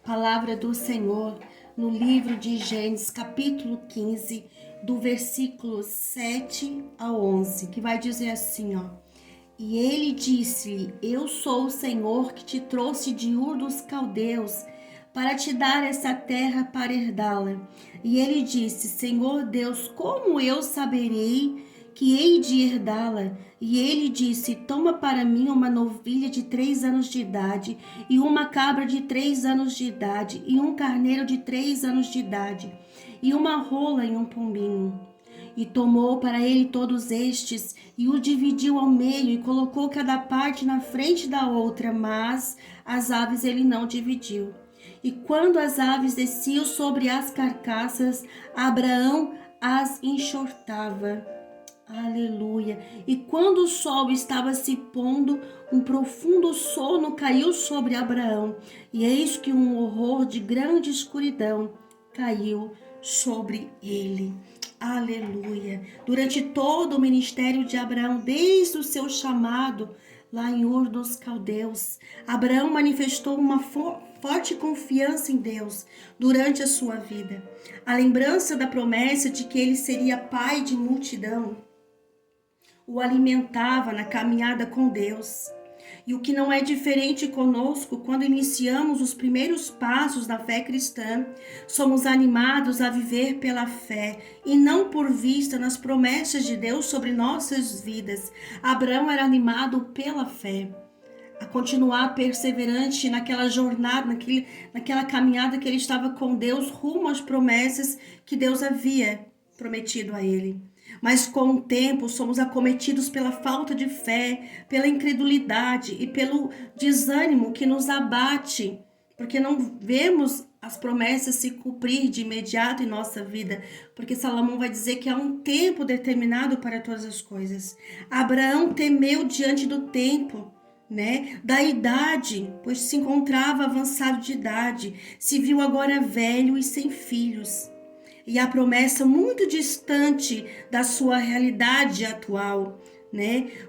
Palavra do Senhor no livro de Gênesis, capítulo 15, do versículo 7 a 11, que vai dizer assim, ó. E ele disse-lhe: Eu sou o Senhor que te trouxe de Ur dos Caldeus para te dar essa terra para herdá-la. E ele disse: Senhor Deus, como eu saberei que hei de herdá-la? E ele disse: Toma para mim uma novilha de 3 anos de idade, e uma cabra de 3 anos de idade, e um carneiro de 3 anos de idade, e uma rola e um pombinho. E tomou para ele todos estes, e o dividiu ao meio, e colocou cada parte na frente da outra, mas as aves ele não dividiu. E quando as aves desciam sobre as carcaças, Abraão as enxortava. Aleluia. E quando o sol estava se pondo, um profundo sono caiu sobre Abraão, e eis que um horror de grande escuridão caiu sobre ele. Aleluia. Durante todo o ministério de Abraão, desde o seu chamado lá em Ur dos Caldeus, Abraão manifestou uma forte confiança em Deus durante a sua vida. A lembrança da promessa de que ele seria pai de multidão o alimentava na caminhada com Deus. E o que não é diferente conosco quando iniciamos os primeiros passos da fé cristã, somos animados a viver pela fé e não por vista nas promessas de Deus sobre nossas vidas. Abraão era animado pela fé, a continuar perseverante naquela jornada, naquela caminhada que ele estava com Deus rumo às promessas que Deus havia prometido a ele. Mas com o tempo somos acometidos pela falta de fé, pela incredulidade e pelo desânimo que nos abate, porque não vemos as promessas se cumprir de imediato em nossa vida, porque Salomão vai dizer que há um tempo determinado para todas as coisas. Abraão temeu diante do tempo, da idade, pois se encontrava avançado de idade, se viu agora velho e sem filhos. E a promessa muito distante da sua realidade atual,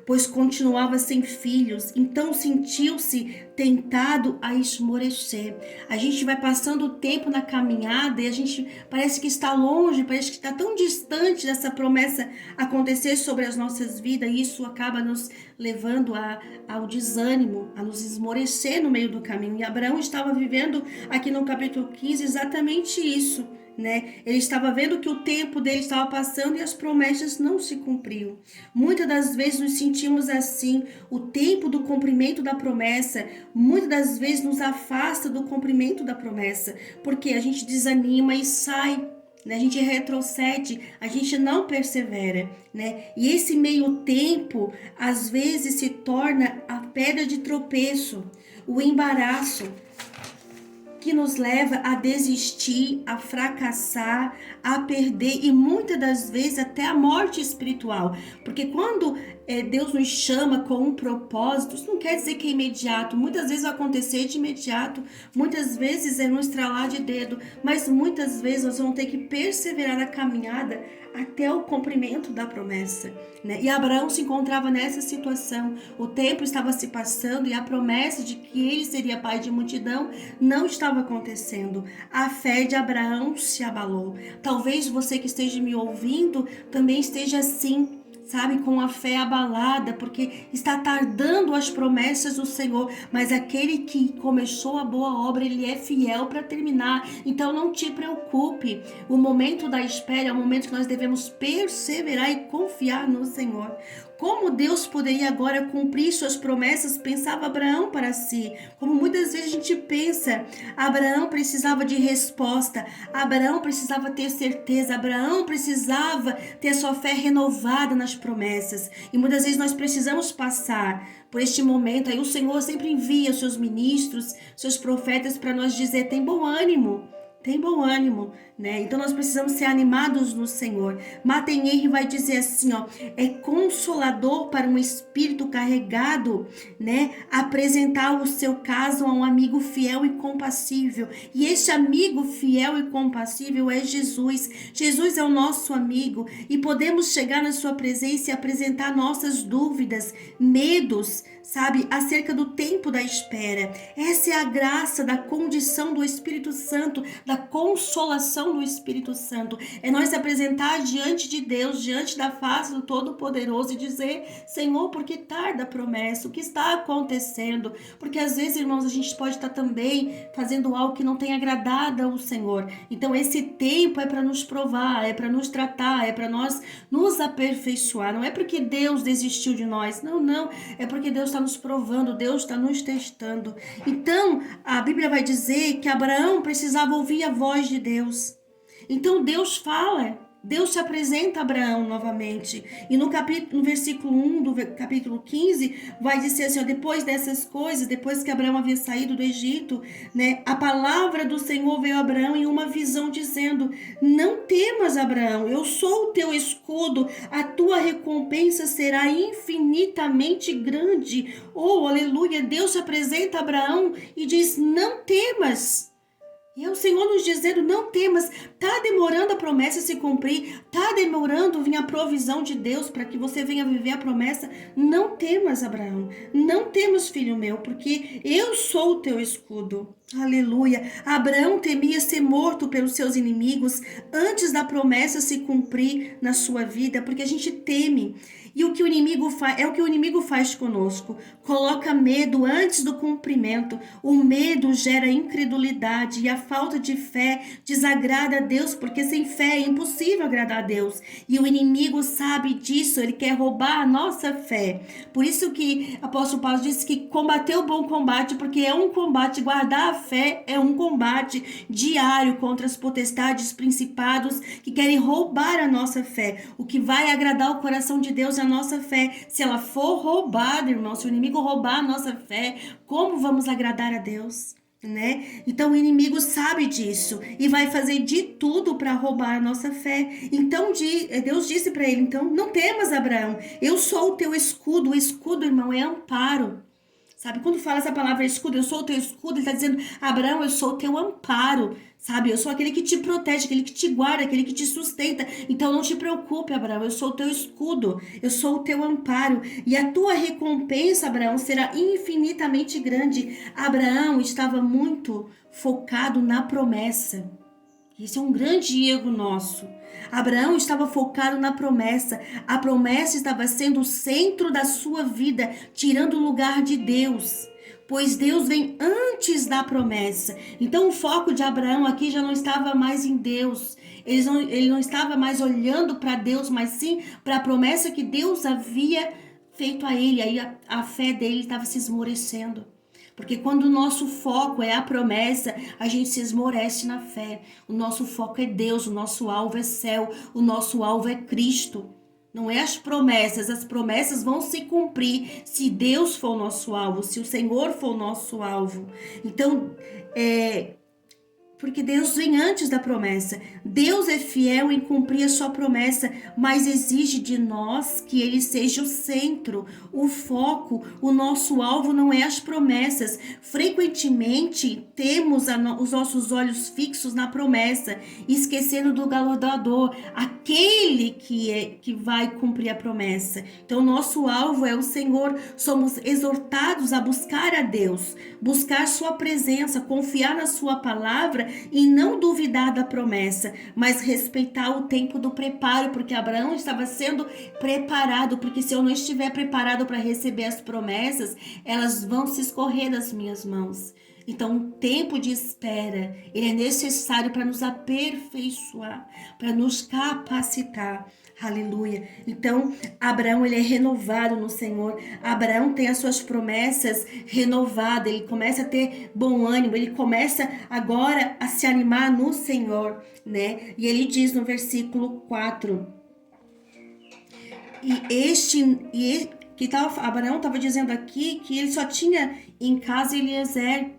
pois continuava sem filhos, então sentiu-se tentado a esmorecer. A gente vai passando o tempo na caminhada e a gente parece que está longe, parece que está tão distante dessa promessa acontecer sobre as nossas vidas, e isso acaba nos levando ao desânimo, a nos esmorecer no meio do caminho. E Abraão estava vivendo aqui no capítulo 15 exatamente isso. Ele estava vendo que o tempo dele estava passando e as promessas não se cumpriam. Muitas das vezes nos sentimos assim, o tempo do cumprimento da promessa, muitas das vezes nos afasta do cumprimento da promessa, porque a gente desanima e sai, a gente retrocede, a gente não persevera, E esse meio tempo, às vezes, se torna a pedra de tropeço, o embaraço, que nos leva a desistir, a fracassar, a perder e muitas das vezes até a morte espiritual. Porque quando Deus nos chama com um propósito, isso não quer dizer que é imediato. Muitas vezes vai acontecer de imediato, muitas vezes é no estralar de dedo, mas muitas vezes nós vamos ter que perseverar na caminhada até o cumprimento da promessa. E Abraão se encontrava nessa situação. O tempo estava se passando e a promessa de que ele seria pai de multidão não estava acontecendo. A fé de Abraão se abalou. Talvez você que esteja me ouvindo também esteja assim, com a fé abalada, porque está tardando as promessas do Senhor, mas aquele que começou a boa obra, ele é fiel para terminar. Então não te preocupe, o momento da espera é o momento que nós devemos perseverar e confiar no Senhor. Como Deus poderia agora cumprir suas promessas, pensava Abraão para si. Como muitas vezes a gente pensa, Abraão precisava de resposta, Abraão precisava ter certeza, Abraão precisava ter sua fé renovada nas promessas. E muitas vezes nós precisamos passar por este momento. Aí o Senhor sempre envia seus ministros, seus profetas para nós dizer: tem bom ânimo. Tem bom ânimo, né? Então nós precisamos ser animados no Senhor. Martin Henry vai dizer assim, ó, é consolador para um espírito carregado, né? Apresentar o seu caso a um amigo fiel e compassível. E este amigo fiel e compassível é Jesus. Jesus é o nosso amigo e podemos chegar na sua presença e apresentar nossas dúvidas, medos, sabe, acerca do tempo da espera. Essa é a graça da condição do Espírito Santo, da consolação do Espírito Santo. É nós apresentar diante de Deus, diante da face do Todo-Poderoso e dizer, Senhor, por que tarda a promessa? O que está acontecendo? Porque às vezes, irmãos, a gente pode estar também fazendo algo que não tem agradado ao Senhor. Então esse tempo é para nos provar, é para nos tratar, é para nós nos aperfeiçoar. Não é porque Deus desistiu de nós, não. É porque Deus está nos provando, Deus está nos testando. Então, a Bíblia vai dizer que Abraão precisava ouvir a voz de Deus. Então, Deus fala, Deus se apresenta a Abraão novamente. E no versículo 1 do capítulo 15, vai dizer assim, ó, depois dessas coisas, depois que Abraão havia saído do Egito, né, a palavra do Senhor veio a Abraão em uma visão dizendo, não temas, Abraão, eu sou o teu escudo, a tua recompensa será infinitamente grande. Oh, aleluia, Deus se apresenta a Abraão e diz, não temas. E é o Senhor nos dizendo, não temas, está demorando a promessa se cumprir, está demorando vir a provisão de Deus para que você venha viver a promessa. Não temas, Abraão, não temas, filho meu, porque eu sou o teu escudo. Aleluia. Abraão temia ser morto pelos seus inimigos antes da promessa se cumprir na sua vida, porque a gente teme. E o que o inimigo faz, é o que o inimigo faz conosco. Coloca medo antes do cumprimento. O medo gera incredulidade e a falta de fé desagrada a Deus, porque sem fé é impossível agradar a Deus. E o inimigo sabe disso, ele quer roubar a nossa fé. Por isso que o apóstolo Paulo disse que combater o bom combate, porque é um combate, guardar a fé é um combate diário contra as potestades, principados que querem roubar a nossa fé. O que vai agradar o coração de Deus é a nossa fé. Se ela for roubada, irmão, se o inimigo roubar a nossa fé, como vamos agradar a Deus? Né? Então o inimigo sabe disso e vai fazer de tudo para roubar a nossa fé. Então Deus disse para ele, então não temas, Abraão, eu sou o teu escudo. O escudo, irmão, é amparo. Sabe, quando fala essa palavra escudo, eu sou o teu escudo, ele está dizendo, Abraão, eu sou o teu amparo, sabe? Eu sou aquele que te protege, aquele que te guarda, aquele que te sustenta. Então não te preocupe, Abraão, eu sou o teu escudo, eu sou o teu amparo. E a tua recompensa, Abraão, será infinitamente grande. Abraão estava muito focado na promessa. Esse é um grande erro nosso. Abraão estava focado na promessa. A promessa estava sendo o centro da sua vida, tirando o lugar de Deus. Pois Deus vem antes da promessa. Então o foco de Abraão aqui já não estava mais em Deus. Ele não estava mais olhando para Deus, mas sim para a promessa que Deus havia feito a ele. Aí a fé dele estava se esmorecendo. Porque quando o nosso foco é a promessa, a gente se esmorece na fé. O nosso foco é Deus, o nosso alvo é céu, o nosso alvo é Cristo. Não é as promessas vão se cumprir se Deus for o nosso alvo, se o Senhor for o nosso alvo. Então, porque Deus vem antes da promessa. Deus é fiel em cumprir a sua promessa, mas exige de nós que ele seja o centro, o foco. O nosso alvo não é as promessas. Frequentemente temos os nossos olhos fixos na promessa, esquecendo do galardoador, aquele que vai cumprir a promessa. Então, nosso alvo é o Senhor. Somos exortados a buscar a Deus, buscar sua presença, confiar na sua palavra e não duvidar da promessa, mas respeitar o tempo do preparo, porque Abraão estava sendo preparado, porque se eu não estiver preparado para receber as promessas, elas vão se escorrer das minhas mãos. Então, um tempo de espera, ele é necessário para nos aperfeiçoar, para nos capacitar. Aleluia. Então, Abraão, ele é renovado no Senhor. Abraão tem as suas promessas renovadas. Ele começa a ter bom ânimo. Ele começa agora a se animar no Senhor, né? E ele diz no versículo 4. Abraão estava dizendo aqui que ele só tinha em casa Eliezer,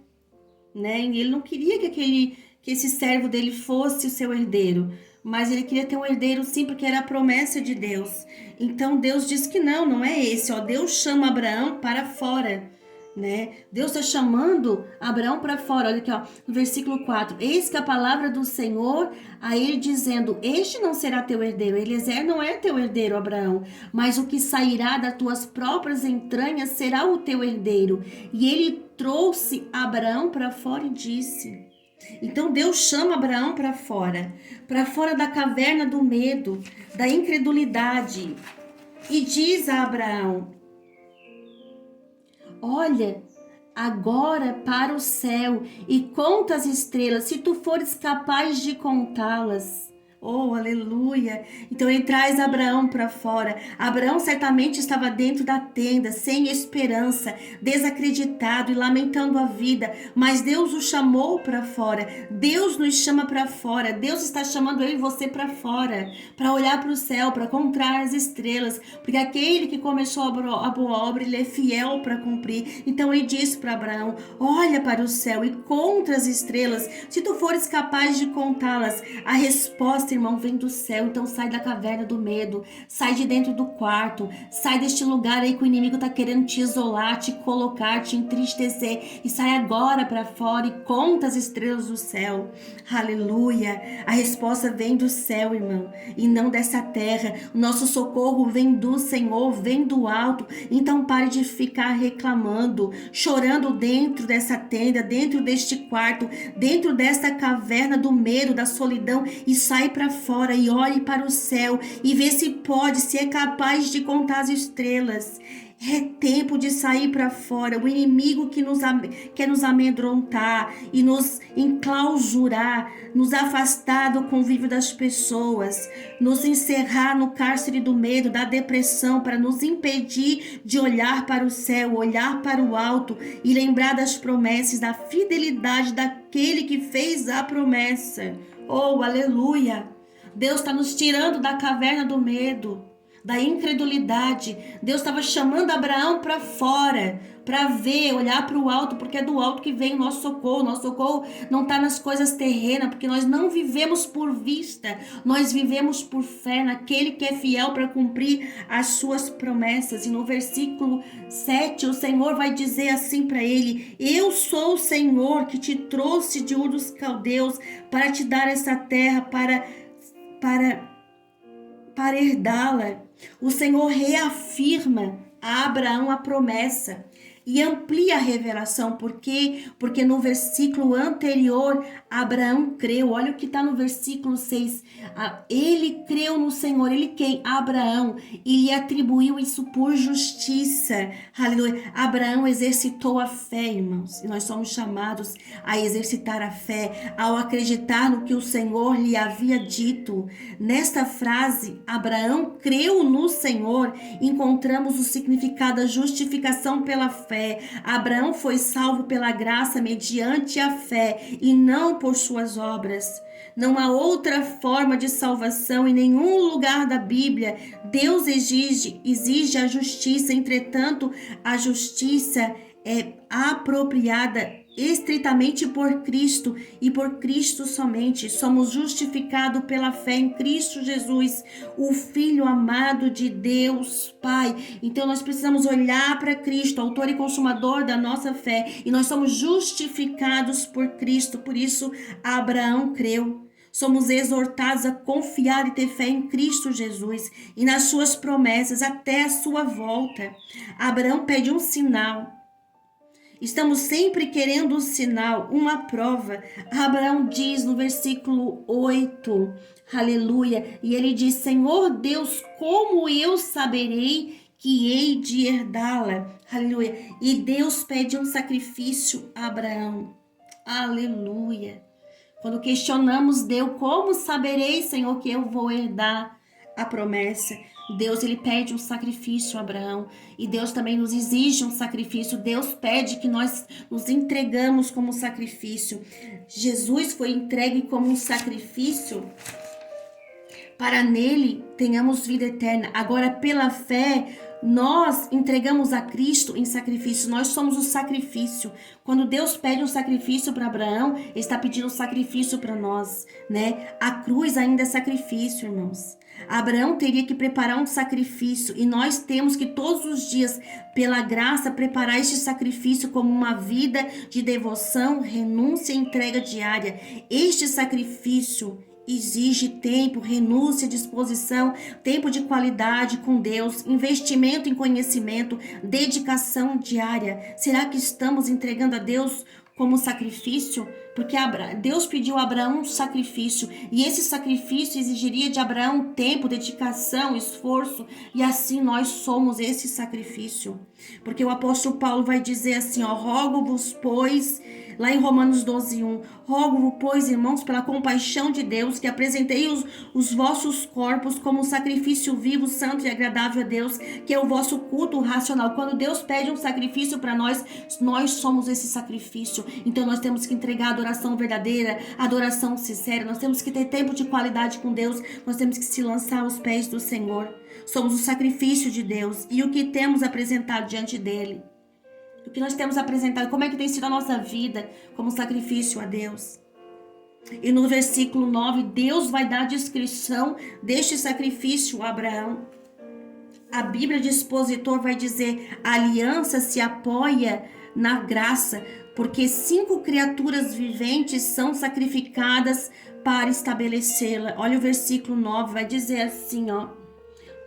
né? E ele não queria que que esse servo dele fosse o seu herdeiro, mas ele queria ter um herdeiro sim, porque era a promessa de Deus. Então Deus diz que não é esse, ó. Deus chama Abraão para fora, né? Deus está chamando Abraão para fora. Olha aqui, ó, no versículo 4. Eis que a palavra do Senhor a ele dizendo: este não será teu herdeiro. Eliezer não é teu herdeiro, Abraão, mas o que sairá das tuas próprias entranhas será o teu herdeiro. E ele trouxe Abraão para fora e disse. Então Deus chama Abraão para fora da caverna do medo, da incredulidade, e diz a Abraão: olha agora para o céu e conta as estrelas, se tu fores capaz de contá-las. Oh, aleluia! Então ele traz Abraão para fora. Abraão certamente estava dentro da tenda, sem esperança, desacreditado e lamentando a vida, mas Deus o chamou para fora. Deus nos chama para fora. Deus está chamando eu e você para fora, para olhar para o céu, para contar as estrelas, porque aquele que começou a boa obra, ele é fiel para cumprir. Então ele disse para Abraão: olha para o céu e conta as estrelas, se tu fores capaz de contá-las. A resposta, irmão, vem do céu. Então sai da caverna do medo, sai de dentro do quarto, sai deste lugar aí que o inimigo está querendo te isolar, te colocar, te entristecer, e sai agora para fora e conta as estrelas do céu. Aleluia! A resposta vem do céu, irmão, e não dessa terra. O nosso socorro vem do Senhor, vem do alto. Então pare de ficar reclamando, chorando dentro dessa tenda, dentro deste quarto, dentro desta caverna do medo, da solidão, e sai para fora e olhe para o céu e vê se pode, se é capaz de contar as estrelas. É tempo de sair para fora. O inimigo que quer nos amedrontar e nos enclausurar, nos afastar do convívio das pessoas, nos encerrar no cárcere do medo, da depressão, para nos impedir de olhar para o céu, olhar para o alto e lembrar das promessas, da fidelidade daquele que fez a promessa. Oh, aleluia! Deus está nos tirando da caverna do medo, da incredulidade. Deus estava chamando Abraão para fora, para ver, olhar para o alto, porque é do alto que vem o nosso socorro. Nosso socorro não está nas coisas terrenas, porque nós não vivemos por vista, nós vivemos por fé naquele que é fiel para cumprir as suas promessas. E no versículo 7, o Senhor vai dizer assim para ele: eu sou o Senhor que te trouxe de Ur dos Caldeus para te dar essa terra, para herdá-la. O Senhor reafirma a Abraão a promessa e amplia a revelação. Por quê? Porque no versículo anterior, Abraão creu. Olha o que está no versículo 6. Ele creu no Senhor. Ele quem? Abraão. E lhe atribuiu isso por justiça. Aleluia. Abraão exercitou a fé, irmãos. E nós somos chamados a exercitar a fé ao acreditar no que o Senhor lhe havia dito. Nesta frase, Abraão creu no Senhor. Encontramos o significado da justificação pela fé. Abraão foi salvo pela graça mediante a fé e não por suas obras. Não há outra forma de salvação em nenhum lugar da Bíblia. Deus exige a justiça, entretanto, a justiça é apropriada estritamente por Cristo e por Cristo somente. Somos justificados pela fé em Cristo Jesus, o Filho amado de Deus Pai. Então nós precisamos olhar para Cristo, autor e consumador da nossa fé, e nós somos justificados por Cristo. Por isso Abraão creu. Somos exortados a confiar e ter fé em Cristo Jesus e nas suas promessas até a sua volta. Abraão pede um sinal. Estamos sempre querendo um sinal, uma prova. Abraão diz no versículo 8, aleluia, e ele diz: Senhor Deus, como eu saberei que hei de herdá-la? Aleluia. E Deus pede um sacrifício a Abraão. Aleluia. Quando questionamos Deus, como saberei, Senhor, que eu vou herdar a promessa? Deus, ele pede um sacrifício a Abraão, e Deus também nos exige um sacrifício. Deus pede que nós nos entregamos como sacrifício. Jesus foi entregue como um sacrifício para nele tenhamos vida eterna. Agora, pela fé, Nós entregamos a Cristo em sacrifício, nós somos o sacrifício. Quando Deus pede um sacrifício para Abraão, Ele está pedindo um sacrifício para nós, né? A cruz ainda é sacrifício, irmãos. Abraão teria que preparar um sacrifício e nós temos que todos os dias, pela graça, preparar este sacrifício como uma vida de devoção, renúncia e entrega diária. Este sacrifício exige tempo, renúncia, disposição, tempo de qualidade com Deus, investimento em conhecimento, dedicação diária. Será que estamos entregando a Deus como sacrifício? Porque Deus pediu a Abraão um sacrifício, e esse sacrifício exigiria de Abraão tempo, dedicação, esforço, e assim nós somos esse sacrifício. Porque o apóstolo Paulo vai dizer assim, ó, rogo-vos, pois, lá em Romanos 12:1, rogo-vos, pois, irmãos, pela compaixão de Deus, que apresentei os vossos corpos como sacrifício vivo, santo e agradável a Deus, que é o vosso culto racional. Quando Deus pede um sacrifício para nós, nós somos esse sacrifício. Então nós temos que entregar adoração verdadeira, adoração sincera, nós temos que ter tempo de qualidade com Deus, nós temos que se lançar aos pés do Senhor. Somos o sacrifício de Deus e o que temos apresentado diante dele. O que nós temos apresentado, como é que tem sido a nossa vida como sacrifício a Deus. E no versículo 9, Deus vai dar a descrição deste sacrifício a Abraão. A Bíblia de expositor vai dizer, a aliança se apoia na graça, porque 5 criaturas viventes são sacrificadas para estabelecê-la. Olha o versículo 9, vai dizer assim, ó.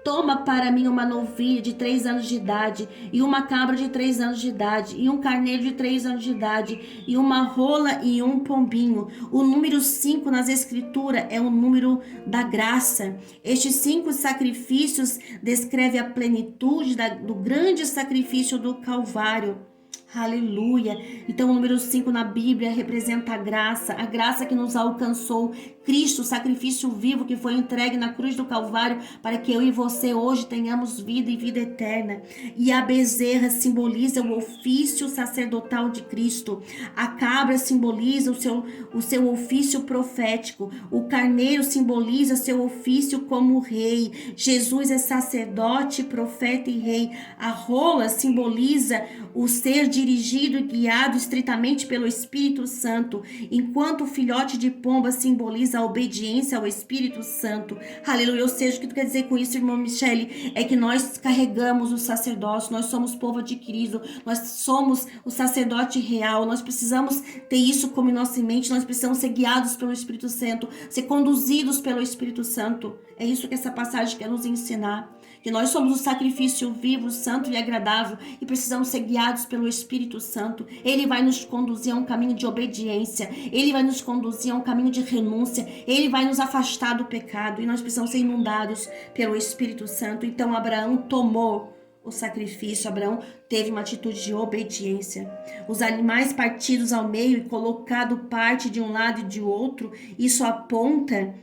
Toma para mim uma novilha de 3 anos de idade, e uma cabra de 3 anos de idade, e um carneiro de 3 anos de idade, e uma rola e um pombinho. O número 5 nas escrituras é o número da graça. Estes 5 sacrifícios descreve a plenitude do grande sacrifício do Calvário. Aleluia. Então o número 5 na Bíblia representa a graça que nos alcançou. Cristo, o sacrifício vivo que foi entregue na cruz do Calvário para que eu e você hoje tenhamos vida e vida eterna. E a bezerra simboliza o ofício sacerdotal de Cristo. A cabra simboliza o seu ofício profético. O carneiro simboliza seu ofício como rei. Jesus é sacerdote, profeta e rei. A rola simboliza o ser dirigido e guiado estritamente pelo Espírito Santo, enquanto o filhote de pomba simboliza a obediência ao Espírito Santo. Aleluia. Ou seja, o que tu quer dizer com isso, irmão Michele? É que nós carregamos o sacerdócio, nós somos povo adquirido, nós somos o sacerdote real, nós precisamos ter isso como em nossa mente, nós precisamos ser guiados pelo Espírito Santo, ser conduzidos pelo Espírito Santo. É isso que essa passagem quer nos ensinar. Que nós somos o sacrifício vivo, santo e agradável e precisamos ser guiados pelo Espírito Santo. Ele vai nos conduzir a um caminho de obediência, ele vai nos conduzir a um caminho de renúncia, ele vai nos afastar do pecado e nós precisamos ser inundados pelo Espírito Santo. Então Abraão tomou o sacrifício, Abraão teve uma atitude de obediência. Os animais partidos ao meio e colocado parte de um lado e de outro, isso aponta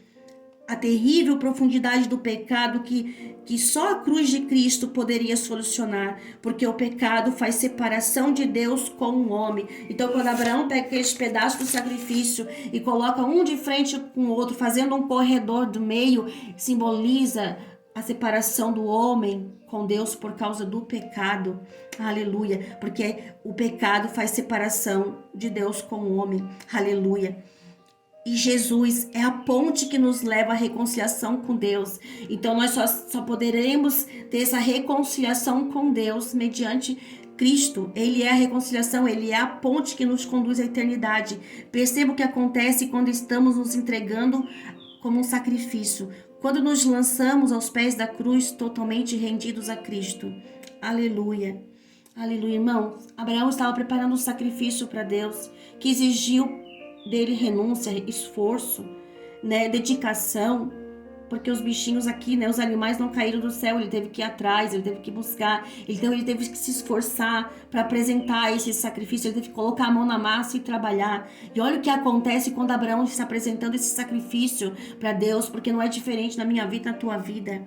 a terrível profundidade do pecado que só a cruz de Cristo poderia solucionar, porque o pecado faz separação de Deus com o homem. Então, quando Abraão pega aqueles pedaços do sacrifício e coloca um de frente com o outro, fazendo um corredor do meio, simboliza a separação do homem com Deus por causa do pecado. Aleluia, porque o pecado faz separação de Deus com o homem. Aleluia. E Jesus é a ponte que nos leva à reconciliação com Deus. Então nós só poderemos ter essa reconciliação com Deus mediante Cristo. Ele é a reconciliação, ele é a ponte que nos conduz à eternidade. Perceba o que acontece quando estamos nos entregando como um sacrifício. Quando nos lançamos aos pés da cruz totalmente rendidos a Cristo. Aleluia. Aleluia, irmão. Abraão estava preparando um sacrifício para Deus que exigiu dele renúncia, esforço, né, dedicação, porque os bichinhos aqui, né, os animais não caíram do céu, ele teve que ir atrás, ele teve que buscar, então ele teve que se esforçar para apresentar esse sacrifício, ele teve que colocar a mão na massa e trabalhar. E olha o que acontece quando Abraão está apresentando esse sacrifício para Deus, porque não é diferente na minha vida, na tua vida.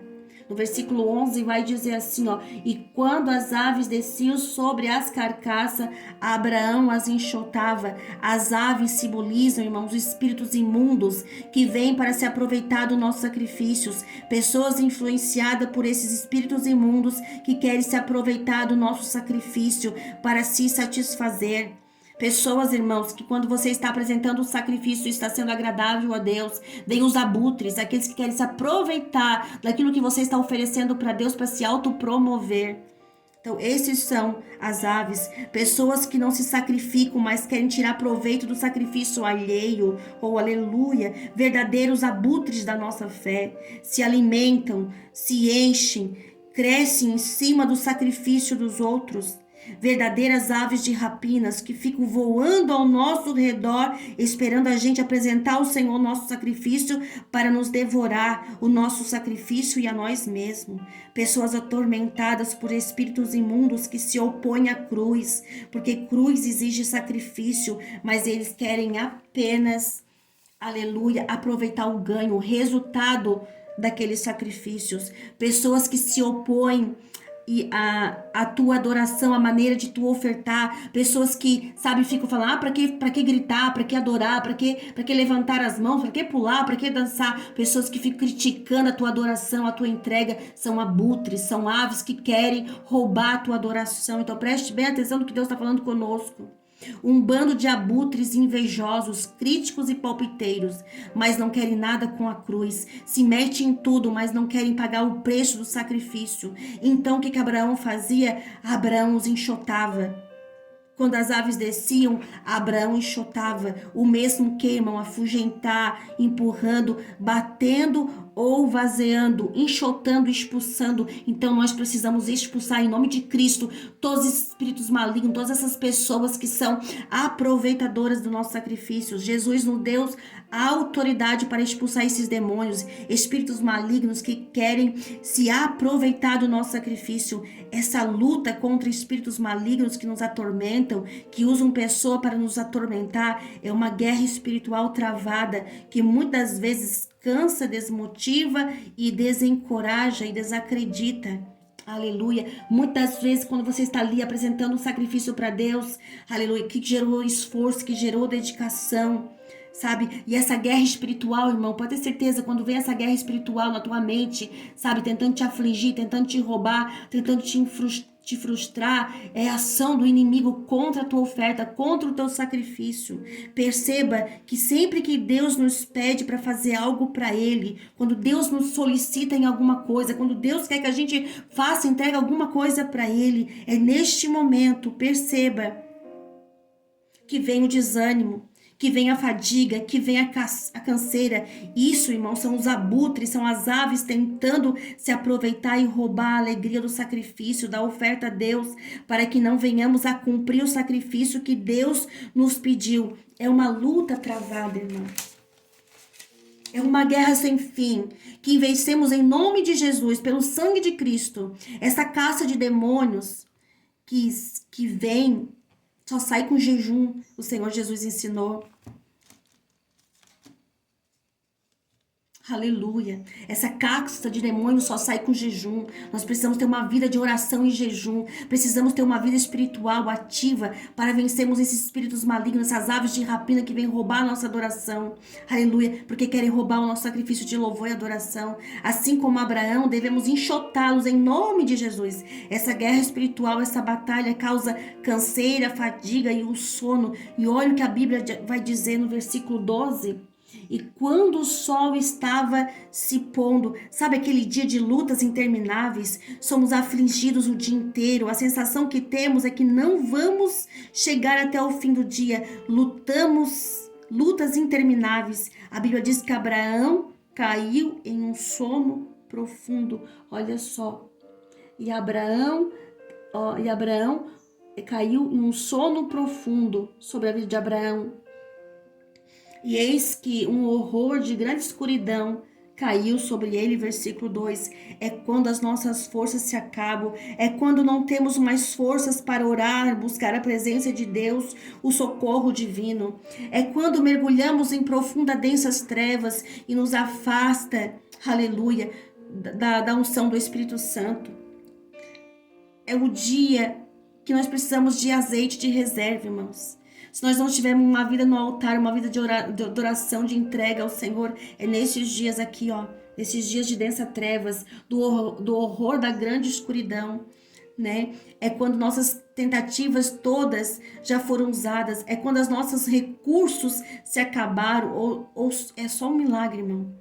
No versículo 11 vai dizer assim, ó: e quando as aves desciam sobre as carcaças, Abraão as enxotava. As aves simbolizam, irmãos, espíritos imundos que vêm para se aproveitar dos nossos sacrifícios. Pessoas influenciadas por esses espíritos imundos que querem se aproveitar do nosso sacrifício para se satisfazer. Pessoas, irmãos, que quando você está apresentando o sacrifício está sendo agradável a Deus, vem os abutres, aqueles que querem se aproveitar daquilo que você está oferecendo para Deus para se autopromover. Então, esses são as aves, pessoas que não se sacrificam, mas querem tirar proveito do sacrifício alheio, ou aleluia, verdadeiros abutres da nossa fé, se alimentam, se enchem, crescem em cima do sacrifício dos outros. Verdadeiras aves de rapinas que ficam voando ao nosso redor, esperando a gente apresentar ao Senhor nosso sacrifício para nos devorar o nosso sacrifício e a nós mesmos. Pessoas atormentadas por espíritos imundos que se opõem à cruz, porque cruz exige sacrifício, mas eles querem apenas, aleluia, aproveitar o ganho, o resultado daqueles sacrifícios. Pessoas que se opõem e a tua adoração, a maneira de tu ofertar, pessoas que, sabe, ficam falando, para que gritar, para que adorar, para que levantar as mãos, para que pular, para que dançar, pessoas que ficam criticando a tua adoração, a tua entrega, são abutres, são aves que querem roubar a tua adoração. Então preste bem atenção no que Deus está falando conosco. Um bando de abutres invejosos, críticos e palpiteiros, mas não querem nada com a cruz. Se mete em tudo, mas não querem pagar o preço do sacrifício. Então o que Abraão fazia? Abraão os enxotava. Quando as aves desciam, Abraão enxotava, o mesmo que, irmão, afugentar, empurrando, batendo ou vazeando, enxotando, expulsando. Então nós precisamos expulsar em nome de Cristo todos os espíritos malignos, todas essas pessoas que são aproveitadoras do nosso sacrifício. Jesus nos deu a autoridade para expulsar esses demônios, espíritos malignos que querem se aproveitar do nosso sacrifício. Essa luta contra espíritos malignos que nos atormentam, que usam pessoa para nos atormentar, é uma guerra espiritual travada que muitas vezes cansa, desmotiva e desencoraja e desacredita. Aleluia. Muitas vezes quando você está ali apresentando um sacrifício para Deus, aleluia, que gerou esforço, que gerou dedicação, sabe? E essa guerra espiritual, irmão, pode ter certeza, quando vem essa guerra espiritual na tua mente, sabe, tentando te afligir, tentando te roubar, tentando te frustrar, é a ação do inimigo contra a tua oferta, contra o teu sacrifício. Perceba que sempre que Deus nos pede para fazer algo para Ele, quando Deus nos solicita em alguma coisa, quando Deus quer que a gente faça, entregue alguma coisa para Ele, é neste momento, perceba, que vem o desânimo, que vem a fadiga, que vem a canseira. Isso, irmão, são os abutres, são as aves tentando se aproveitar e roubar a alegria do sacrifício, da oferta a Deus, para que não venhamos a cumprir o sacrifício que Deus nos pediu. É uma luta travada, irmão. É uma guerra sem fim, que vencemos em nome de Jesus, pelo sangue de Cristo. Essa caça de demônios que vem, só sai com jejum, o Senhor Jesus ensinou. Aleluia. Essa casta de demônios só sai com jejum. Nós precisamos ter uma vida de oração e jejum. Precisamos ter uma vida espiritual ativa para vencermos esses espíritos malignos, essas aves de rapina que vêm roubar a nossa adoração. Aleluia. Porque querem roubar o nosso sacrifício de louvor e adoração. Assim como Abraão, devemos enxotá-los em nome de Jesus. Essa guerra espiritual, essa batalha causa canseira, fadiga e o sono. E olha o que a Bíblia vai dizer no versículo 12. E quando o sol estava se pondo, sabe aquele dia de lutas intermináveis? Somos afligidos o dia inteiro. A sensação que temos é que não vamos chegar até o fim do dia. Lutamos, lutas intermináveis. A Bíblia diz que Abraão caiu em um sono profundo. Olha só. E Abraão caiu em um sono profundo sobre a vida de Abraão. E eis que um horror de grande escuridão caiu sobre ele, versículo 2. É quando as nossas forças se acabam, é quando não temos mais forças para orar, buscar a presença de Deus, o socorro divino. É quando mergulhamos em profunda, densas trevas e nos afasta, aleluia, da unção do Espírito Santo. É o dia que nós precisamos de azeite de reserva, irmãos. Se nós não tivermos uma vida no altar, uma vida de oração, de entrega ao Senhor, é nesses dias aqui, ó, nesses dias de densa trevas, do horror da grande escuridão, né? É quando nossas tentativas todas já foram usadas, é quando os nossos recursos se acabaram, ou é só um milagre, irmão.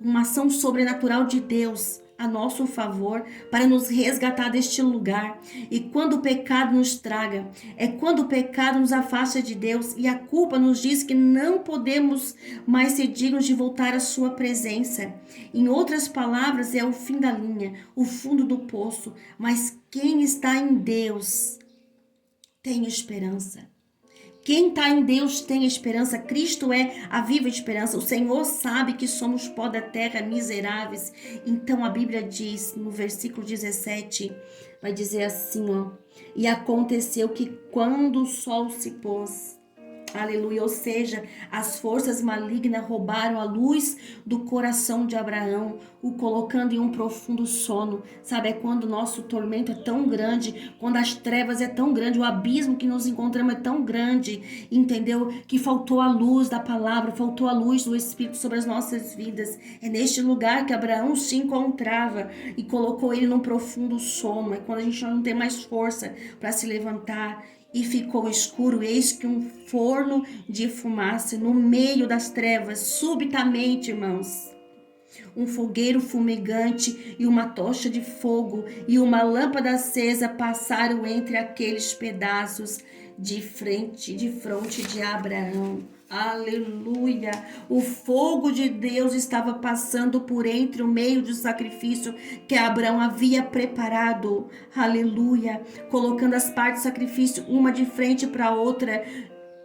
Uma ação sobrenatural de Deus a nosso favor para nos resgatar deste lugar. E quando o pecado nos traga, é quando o pecado nos afasta de Deus e a culpa nos diz que não podemos mais ser dignos de voltar à sua presença. Em outras palavras, é o fim da linha, o fundo do poço. Mas quem está em Deus tem esperança. Quem está em Deus tem esperança. Cristo é a viva esperança. O Senhor sabe que somos pó da terra, miseráveis. Então a Bíblia diz, no versículo 17, vai dizer assim, ó. E aconteceu que quando o sol se pôs, aleluia, ou seja, as forças malignas roubaram a luz do coração de Abraão, o colocando em um profundo sono. Sabe, é quando o nosso tormento é tão grande, quando as trevas é tão grande, o abismo que nos encontramos é tão grande, entendeu? Que faltou a luz da palavra, faltou a luz do Espírito sobre as nossas vidas. É neste lugar que Abraão se encontrava e colocou ele num profundo sono. É quando a gente não tem mais força para se levantar. E ficou escuro, eis que um forno de fumaça no meio das trevas, subitamente, irmãos. Um fogueiro fumegante e uma tocha de fogo e uma lâmpada acesa passaram entre aqueles pedaços de fronte de Abraão. Aleluia! O fogo de Deus estava passando por entre o meio do sacrifício que Abraão havia preparado. Aleluia! Colocando as partes do sacrifício uma de frente para a outra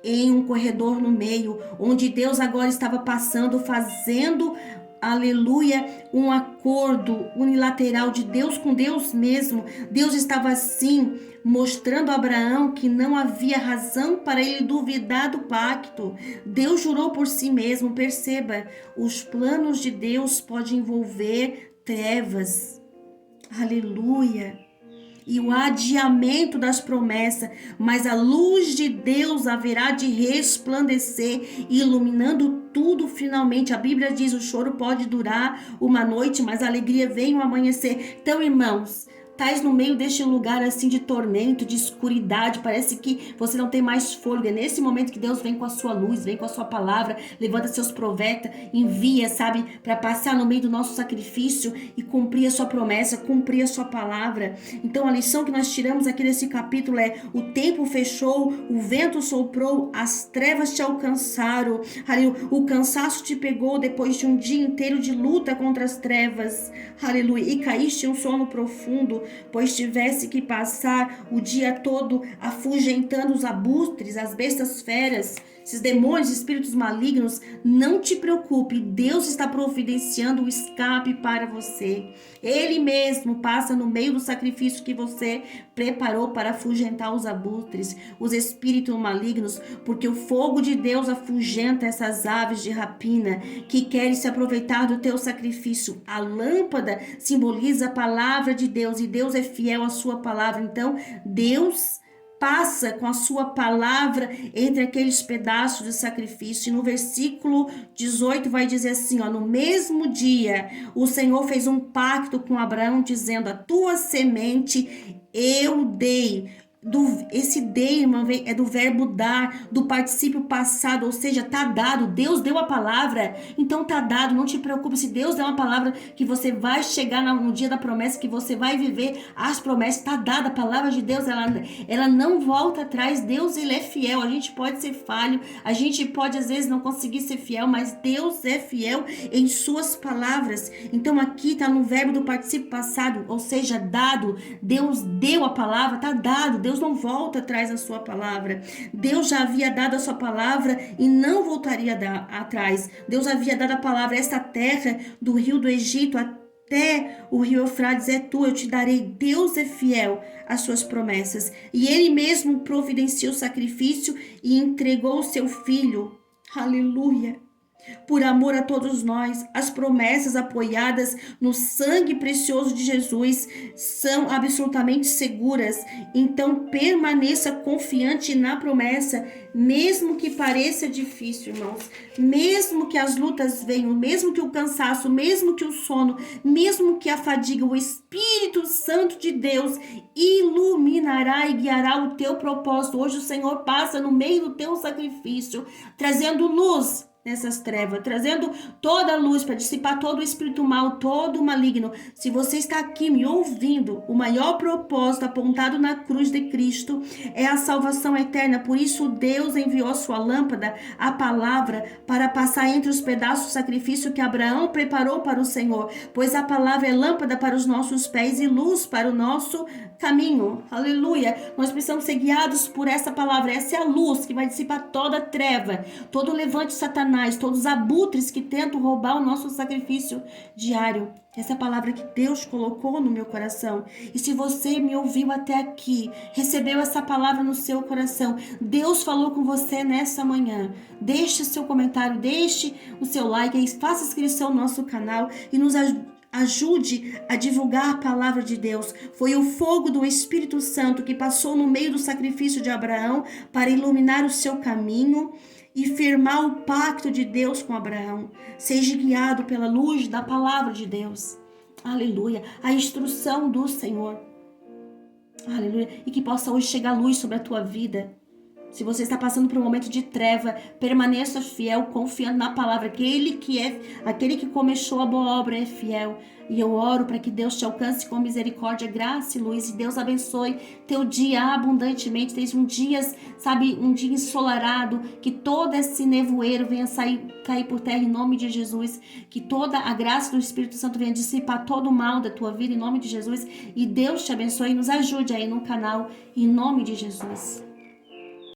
em um corredor no meio, onde Deus agora estava passando, fazendo, aleluia, um acordo unilateral de Deus com Deus mesmo. Deus estava assim mostrando a Abraão que não havia razão para ele duvidar do pacto. Deus jurou por si mesmo. Perceba, os planos de Deus podem envolver trevas. Aleluia. E o adiamento das promessas, mas a luz de Deus haverá de resplandecer, iluminando tudo finalmente. A Bíblia diz, o choro pode durar uma noite, mas a alegria vem ao amanhecer. Então, irmãos, estás no meio deste lugar assim de tormento, de escuridade, parece que você não tem mais fôlego. É nesse momento que Deus vem com a sua luz, vem com a sua palavra, levanta seus profetas, envia, sabe, para passar no meio do nosso sacrifício e cumprir a sua promessa, cumprir a sua palavra. Então a lição que nós tiramos aqui desse capítulo é: o tempo fechou, o vento soprou, as trevas te alcançaram, aleluia. O cansaço te pegou depois de um dia inteiro de luta contra as trevas, aleluia, e caíste em um sono profundo, pois tivesse que passar o dia todo afugentando os abutres, as bestas feras, esses demônios, espíritos malignos. Não te preocupe, Deus está providenciando o escape para você. Ele mesmo passa no meio do sacrifício que você preparou para afugentar os abutres, os espíritos malignos, porque o fogo de Deus afugenta essas aves de rapina que querem se aproveitar do teu sacrifício. A lâmpada simboliza a palavra de Deus e Deus é fiel à sua palavra. Então, Deus passa com a sua palavra entre aqueles pedaços de sacrifício. E no versículo 18 vai dizer assim, ó: no mesmo dia o Senhor fez um pacto com Abraão, dizendo: a tua semente eu dei. Esse dei, irmão, é do verbo dar, do particípio passado, ou seja, tá dado. Deus deu a palavra, então tá dado. Não te preocupe, se Deus deu uma palavra que você vai chegar no dia da promessa, que você vai viver as promessas, tá dada. A palavra de Deus, ela não volta atrás. Deus, ele é fiel. A gente pode ser falho, a gente pode às vezes não conseguir ser fiel, mas Deus é fiel em suas palavras. Então aqui tá no verbo do particípio passado, ou seja, dado. Deus deu a palavra, tá dado. Deus não volta atrás da sua palavra. Deus já havia dado a sua palavra e não voltaria atrás. Deus havia dado a palavra: esta terra do rio do Egito até o rio Eufrates é tua, eu te darei. Deus é fiel às suas promessas. E ele mesmo providenciou o sacrifício e entregou o seu filho. Aleluia. Por amor a todos nós, as promessas apoiadas no sangue precioso de Jesus são absolutamente seguras. Então permaneça confiante na promessa, mesmo que pareça difícil, irmãos. Mesmo que as lutas venham, mesmo que o cansaço, mesmo que o sono, mesmo que a fadiga, o Espírito Santo de Deus iluminará e guiará o teu propósito. Hoje o Senhor passa no meio do teu sacrifício, trazendo luz nessas trevas, trazendo toda a luz para dissipar todo o espírito mal, todo o maligno. Se você está aqui me ouvindo, o maior propósito apontado na cruz de Cristo é a salvação eterna. Por isso Deus enviou a sua lâmpada, a palavra, para passar entre os pedaços do sacrifício que Abraão preparou para o Senhor, pois a palavra é lâmpada para os nossos pés e luz para o nosso caminho. Aleluia! Nós precisamos ser guiados por essa palavra. Essa é a luz que vai dissipar toda a treva, todo o levante de Satanás, todos os abutres que tentam roubar o nosso sacrifício diário. Essa é a palavra que Deus colocou no meu coração. E se você me ouviu até aqui, recebeu essa palavra no seu coração, Deus falou com você nessa manhã, deixe o seu comentário, deixe o seu like, faça inscrição no nosso canal e nos ajude a divulgar a palavra de Deus. Foi o fogo do Espírito Santo que passou no meio do sacrifício de Abraão para iluminar o seu caminho e firmar o pacto de Deus com Abraão. Seja guiado pela luz da palavra de Deus. Aleluia. A instrução do Senhor. Aleluia. E que possa hoje chegar luz sobre a tua vida. Se você está passando por um momento de treva, permaneça fiel, confiando na palavra. Aquele que começou a boa obra é fiel. E eu oro para que Deus te alcance com misericórdia, graça e luz. E Deus abençoe teu dia abundantemente. Desde um dia, um dia ensolarado. Que todo esse nevoeiro venha cair por terra em nome de Jesus. Que toda a graça do Espírito Santo venha dissipar todo o mal da tua vida em nome de Jesus. E Deus te abençoe e nos ajude aí no canal em nome de Jesus.